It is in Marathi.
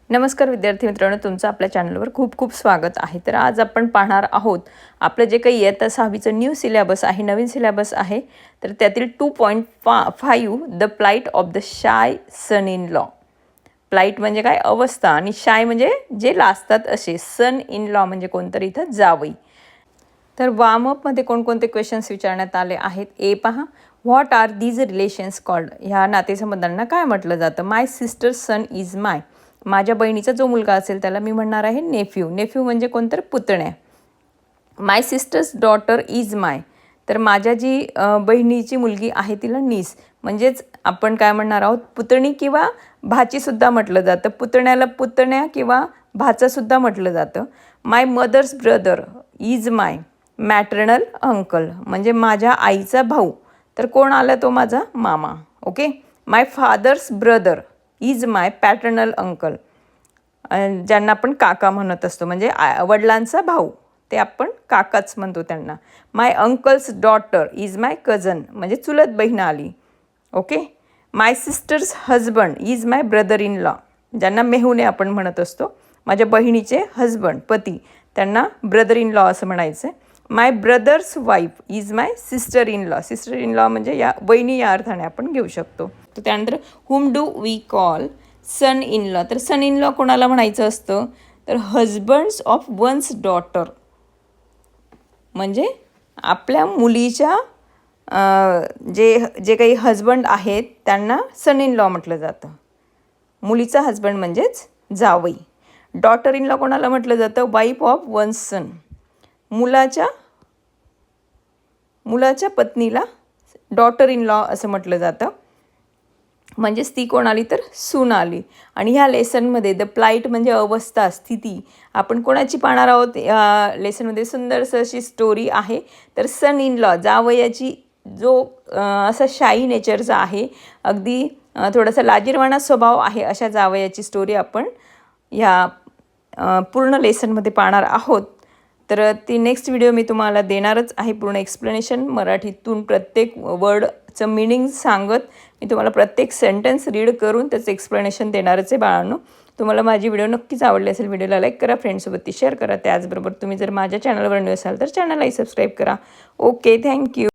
नमस्कार विद्यार्थी मित्रांनो, तुमचं आपल्या चॅनलवर खूप खूप स्वागत आहे. तर आज आपण पाहणार आहोत आपलं जे काही इयत्ता 6वीचं न्यू सिलेबस आहे, नवीन सिलेबस आहे. तर त्यातील 2.5 the plight of the shy son in law. Plight म्हणजे काय, अवस्था, आणि शाय म्हणजे जे लाजतात असे, सन इन लॉ म्हणजे कोणतरी इथं जावई. तर वार्मअपमध्ये कोणकोणते क्वेश्चन्स विचारण्यात आले आहेत. ए पहा, what are these relations called. ह्या नातेसंबंधांना काय म्हटलं जातं. My sister son is my. माझ्या बहिणीचा जो मुलगा असेल त्याला मी म्हणणार आहे नेफ्यू. नेफ्यू म्हणजे कोणतर पुतण्या. माय सिस्टर्स डॉटर इज माय. तर माझ्या जी बहिणीची मुलगी आहे तिला नीस. म्हणजेच आपण काय म्हणणार आहोत, पुतणी किंवा भाचीसुद्धा म्हटलं जातं. पुतण्याला पुतण्या किंवा भाचासुद्धा म्हटलं जातं. My mother's brother is my maternal uncle. म्हणजे माझ्या आईचा भाऊ. तर कोण आला, तो माझा मामा. Okay. My father's brother is my paternal uncle. ज्यांना आपण काका म्हणत असतो, म्हणजे वडिलांचा भाऊ, ते आपण काकाच म्हणतो त्यांना. My uncle's daughter is my cousin. म्हणजे चुलत बहीण आली. Okay. My sister's husband is my brother in law. ज्यांना मेहुणे आपण म्हणत असतो. माझ्या बहिणीचे हजबंड, पती, त्यांना ब्रदर इन लॉ असं म्हणायचं. My brother's wife is my sister in law. Sister in law म्हणजे या वहिनी या अर्थाने आपण घेऊ शकतो. तर त्यानंतर whom do we call son in law. तर सन इन लॉ कोणाला म्हणायचं असतं, तर हजबंड्स ऑफ वन्स डॉटर. म्हणजे आपल्या मुलीच्या जे काही हजबंड आहेत त्यांना सन इन लॉ म्हटलं जातं. मुलीचा हजबंड म्हणजेच जावई. डॉटर इन लॉ कोणाला म्हटलं जातं, वाईफ ऑफ वन्स सन. मुलाच्या पत्नीला डॉटर इन लॉ असं म्हटलं जातं. म्हणजेच ती कोण आली, तर सून आली. आणि ह्या लेसनमध्ये द प्लाइट म्हणजे अवस्था, स्थिती, आपण कोणाची पाहणार आहोत. या लेसनमध्ये सुंदरसं अशी स्टोरी आहे. तर सन इन लॉ, जावयाची जो असा शाई नेचरचा आहे, अगदी थोडासा लाजिरवाणा स्वभाव आहे, अशा जावयाची स्टोरी आपण ह्या पूर्ण लेसनमध्ये पाहणार आहोत. तर ती नेक्स्ट व्हिडिओ मी तुम्हाला देणारच आहे, पूर्ण एक्सप्लेनेशन मराठीतून प्रत्येक वर्डचं मिनिंग सांगत मी तुम्हाला प्रत्येक सेंटेन्स रीड करून त्याचं एक्सप्लेनेशन देणारच आहे बाळांनो. तुम्हाला माझी व्हिडिओ नक्कीच आवडली असेल, व्हिडिओला लाईक करा, फ्रेंड्ससोबत ती शेअर करा. त्याचबरोबर तुम्ही जर माझ्या चॅनलवर न्यू असाल तर चॅनललाही सबस्क्राईब करा. Okay, thank you.